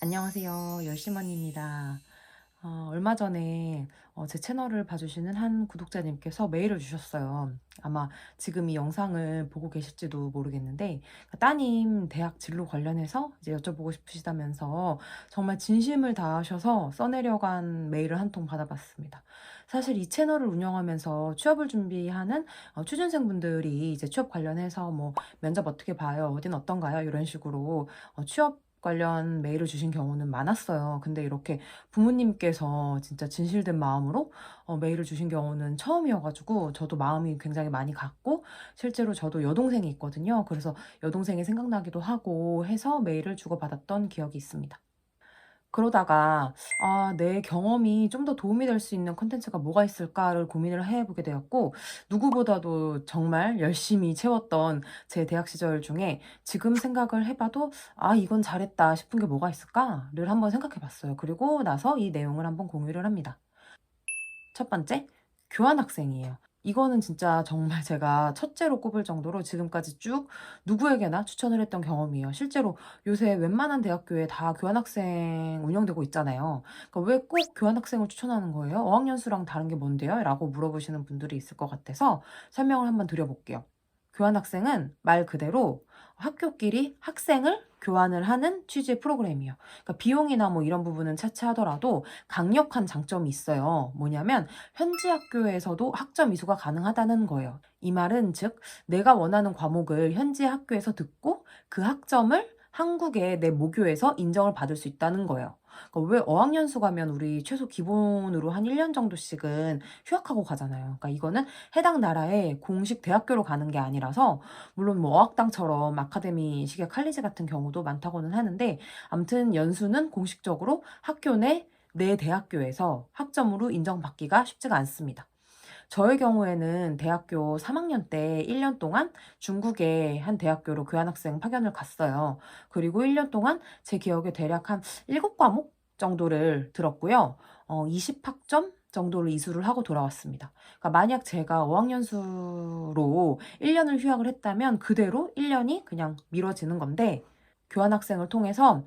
안녕하세요. 열심언니입니다. 얼마 전에 제 채널을 봐주시는 한 구독자님께서 메일을 주셨어요. 아마 지금 이 영상을 보고 계실지도 모르겠는데, 따님 대학 진로 관련해서 이제 여쭤보고 싶으시다면서 정말 진심을 다하셔서 써내려간 메일을 한 통 받아봤습니다. 사실 이 채널을 운영하면서 취업을 준비하는 취준생분들이 이제 취업 관련해서 뭐 면접 어떻게 봐요? 어딘 어떤가요? 이런 식으로 취업 관련 메일을 주신 경우는 많았어요. 근데 이렇게 부모님께서 진짜 진실된 마음으로 메일을 주신 경우는 처음이어 가지고 저도 마음이 굉장히 많이 갔고, 실제로 저도 여동생이 있거든요. 그래서 여동생이 생각나기도 하고 해서 메일을 주고받았던 기억이 있습니다. 그러다가 내 경험이 좀 더 도움이 될 수 있는 콘텐츠가 뭐가 있을까를 고민을 해 보게 되었고, 누구보다도 정말 열심히 채웠던 제 대학 시절 중에 지금 생각을 해 봐도 '아 이건 잘했다.' 싶은 게 뭐가 있을까?'를 한번 생각해 봤어요. 그리고 나서 이 내용을 한번 공유를 합니다. 첫 번째, 교환학생이에요. 이거는 진짜 정말 제가 첫째로 꼽을 정도로 지금까지 쭉 누구에게나 추천을 했던 경험이에요. 실제로 요새 웬만한 대학교에 다 교환학생 운영되고 있잖아요. 그러니까 "왜 꼭 교환학생을 추천하는 거예요? 어학연 수랑 다른 게 뭔데요?" 라고 물어보시는 분들이 있을 것 같아서 설명을 한번 드려 볼게요. 교환학생은 말 그대로 학교끼리 학생을 교환을 하는 취지의 프로그램이에요. 그러니까 비용이나 뭐 이런 부분은 차치하더라도 강력한 장점이 있어요. 뭐냐면 현지 학교에서도 학점 이수가 가능하다는 거예요. 이 말은 즉 내가 원하는 과목을 현지 학교에서 듣고 그 학점을 한국의 내 모교에서 인정을 받을 수 있다는 거예요. 그러니까 왜 어학연수 가면 우리 최소 기본으로 한 1년 정도씩은 휴학하고 가잖아요. 그러니까 이거는 해당 나라의 공식 대학교로 가는 게 아니라서, 물론 뭐 어학당처럼 아카데미식의 칼리지 같은 경우도 많다고는 하는데, 아무튼 연수는 공식적으로 학교 내 대학교에서 학점으로 인정받기가 쉽지가 않습니다. 저의 경우에는 대학교 3학년 때 1년 동안 중국의 한 대학교로 교환학생 파견을 갔어요. 그리고 1년 동안 제 기억에 대략 한 7과목 정도를 들었고요. 20학점 정도를 이수를 하고 돌아왔습니다. 그러니까 만약 제가 어학연수로 1년을 휴학을 했다면 그대로 1년이 그냥 미뤄지는 건데, 교환학생을 통해서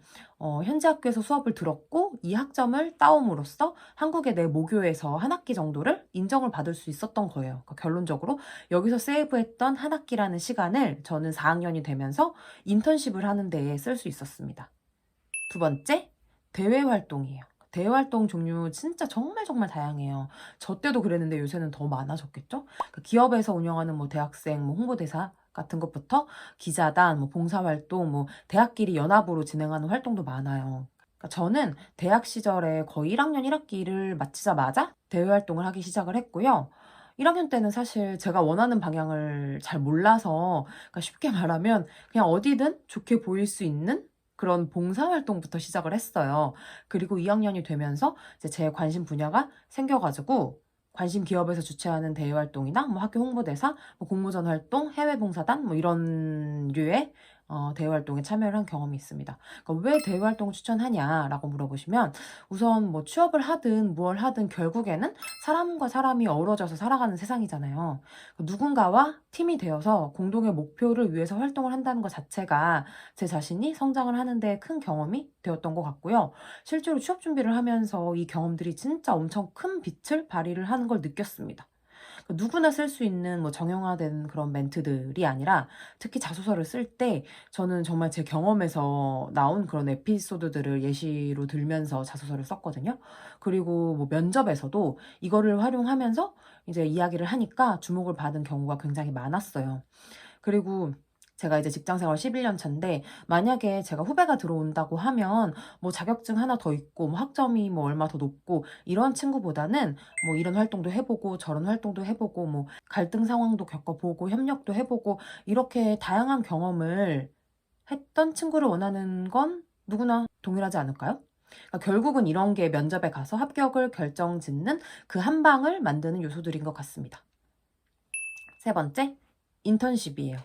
현지 학교에서 수업을 들었고 이 학점을 따옴으로써 한국의 내 모교에서 한 학기 정도를 인정을 받을 수 있었던 거예요. 그러니까 결론적으로 여기서 세이브했던 한 학기라는 시간을 저는 4학년이 되면서 인턴십을 하는 데에 쓸 수 있었습니다. 두 번째, 대외 활동이에요. 대외 활동 종류 진짜 정말 정말 다양해요. 저 때도 그랬는데 요새는 더 많아졌겠죠? 그 기업에서 운영하는 뭐 대학생 뭐 홍보대사 같은 것부터 기자단, 뭐 봉사활동, 뭐 대학끼리 연합으로 진행하는 활동도 많아요. 그러니까 저는 대학 시절에 거의 1학년 1학기를 마치자마자 대외 활동을 하기 시작을 했고요. 1학년 때는 사실 제가 원하는 방향을 잘 몰라서, 그러니까 쉽게 말하면 그냥 어디든 좋게 보일 수 있는 그런 봉사활동부터 시작을 했어요. 그리고 2학년이 되면서 이제 제 관심 분야가 생겨 가지고 관심 기업에서 주최하는 대외 활동이나 뭐 학교 홍보대사, 뭐 공모전 활동, 해외 봉사단 뭐 이런 류의 대외 활동에 참여를 한 경험이 있습니다. 그러니까 "왜 대외 활동을 추천하냐?"라고 물어보시면, 우선 뭐 취업을 하든 무얼 하든 결국에는 사람과 사람이 어우러져서 살아가는 세상이잖아요. 누군가와 팀이 되어서 공동의 목표를 위해서 활동을 한다는 것 자체가 제 자신이 성장을 하는 데 큰 경험이 되었던 것 같고요. 실제로 취업 준비를 하면서 이 경험들이 진짜 엄청 큰 빛을 발휘를 하는 걸 느꼈습니다. 누구나 쓸 수 있는 뭐 정형화된 그런 멘트들이 아니라, 특히 자소서를 쓸 때 저는 정말 제 경험에서 나온 그런 에피소드들을 예시로 들면서 자소서를 썼거든요. 그리고 뭐 면접에서도 이거를 활용하면서 이제 이야기를 하니까 주목을 받은 경우가 굉장히 많았어요. 그리고 제가 이제 직장 생활 11년 차인데, 만약에 제가 후배가 들어온다고 하면 뭐 자격증 하나 더 있고 뭐 학점이 뭐 얼마 더 높고 이런 친구보다는 뭐 이런 활동도 해 보고 저런 활동도 해 보고 뭐 갈등 상황도 겪어 보고 협력도 해 보고 이렇게 다양한 경험을 했던 친구를 원하는 건 누구나 동일하지 않을까요? 그러니까 결국은 이런 게 면접에 가서 합격을 결정짓는 그 한 방을 만드는 요소들인 것 같습니다. 세 번째, 인턴십이에요.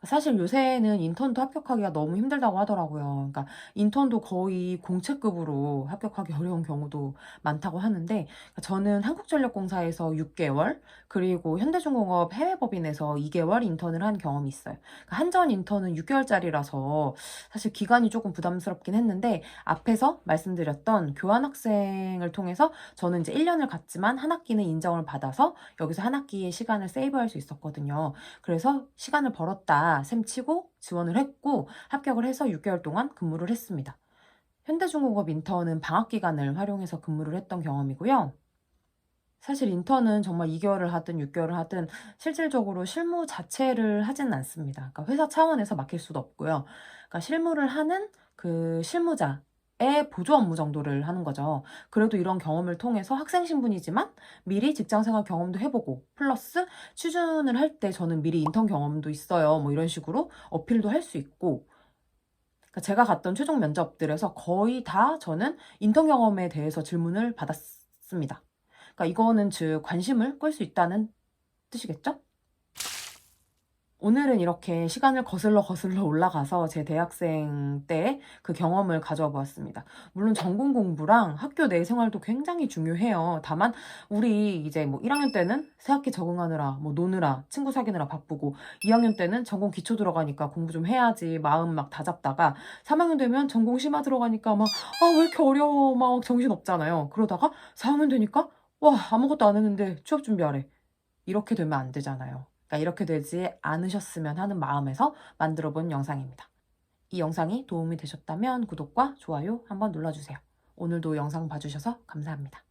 사실 요새는 인턴도 합격하기가 너무 힘들다고 하더라고요. 그러니까 인턴도 거의 공채급으로 합격하기 어려운 경우도 많다고 하는데, 저는 한국전력공사에서 6개월, 그리고 현대중공업 해외법인에서 2개월 인턴을 한 경험이 있어요. 그러니까 한전 인턴은 6개월짜리라서 사실 기간이 조금 부담스럽긴 했는데, 앞에서 말씀드렸던 교환학생을 통해서 저는 이제 1년을 갔지만 한 학기는 인정을 받아서 여기서 한 학기의 시간을 세이브할 수 있었거든요. 그래서 시간을 벌었다 셈 치고 지원을 했고 합격을 해서 6개월 동안 근무를 했습니다. 현대중공업 인턴은 방학 기간을 활용해서 근무를 했던 경험이고요. 사실 인턴은 정말 2개월을 하든 6개월을 하든 실질적으로 실무 자체를 하지는 않습니다. 그러니까 회사 차원에서 맡길 수도 없고요. 그러니까 실무를 하는 그 실무자의 보조 업무 정도를 하는 거죠. 그래도 이런 경험을 통해서 학생 신분이지만 미리 직장 생활 경험도 해보고 플러스 취준을 할 때 저는 미리 인턴 경험도 있어요. 뭐 이런 식으로 어필도 할 수 있고, 그러니까 제가 갔던 최종 면접들에서 거의 다 저는 인턴 경험에 대해서 질문을 받았습니다. 그러니까 이거는 즉 관심을 끌 수 있다는 뜻이겠죠? 오늘은 이렇게 시간을 거슬러 올라가서 제 대학생 때 그 경험을 가져와 보았습니다. 물론 전공 공부랑 학교 내 생활도 굉장히 중요해요. 다만 우리 이제 뭐 1학년 때는 새학기 적응하느라 뭐 노느라 친구 사귀느라 바쁘고, 2학년 때는 전공 기초 들어가니까 공부 좀 해야지 마음 막 다잡다가, 3학년 되면 전공 심화 들어가니까 막 왜 이렇게 어려워 막 정신없잖아요. 그러다가 4학년 되니까 와, 아무것도 안 했는데 취업 준비하래. 이렇게 되면 안 되잖아요. 그러니까 이렇게 되지 않으셨으면 하는 마음에서 만들어 본 영상입니다. 이 영상이 도움이 되셨다면 구독과 좋아요 한번 눌러주세요. 오늘도 영상 봐주셔서 감사합니다.